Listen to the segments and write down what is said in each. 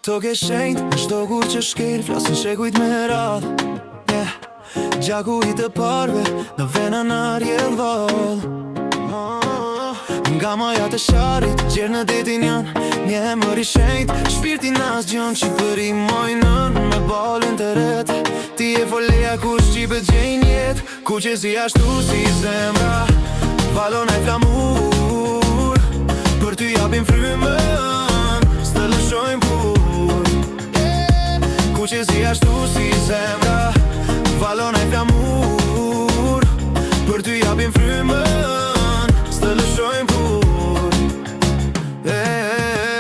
Toke shenjt, në shto kur që shkel, flasin shekujt me radh, yeah. Gjaku i të parve, në vena në rjedh val, nga maja të sharit, gjerë në detin janë, një emër i shenjt, shpirti nas gjon, që përi mojnën, me balin të ret. Ti e foleja ku shqipet gjenj jet, ku që si ashtu si zemra, valon e flamur, për ty japim frymën, s'të lëshojmë kur, ku që si ashtu si zemra, valon e flamur, për ty japim frymën, s'të lëshojmë kur.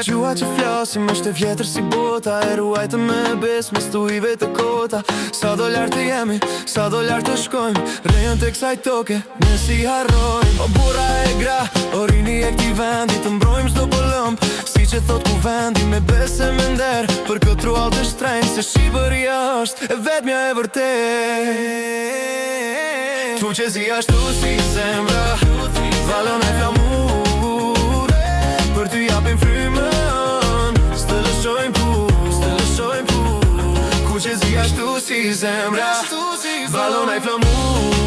Gjua që flasim është e vjetër si bota, e ruajtë me bes me stuive të kota. Sa do lartë të jemi, sa do lartë të shkojmë, rejën të kësaj toke, ne si harrojmë. O bura e gra, o rini e këti vendi, të mbrojmë shdo pëllëmp, si që thot ku vendi, me bese me nder, për këtë truall të shtrejnë, se Shqipëria është e vetmja e vërtet. Tu që si ashtu si zemra, valon e flamur, për ty japim frymën, s'të lëshojmë kur, ku që si ashtu si zemra, valon e flamur,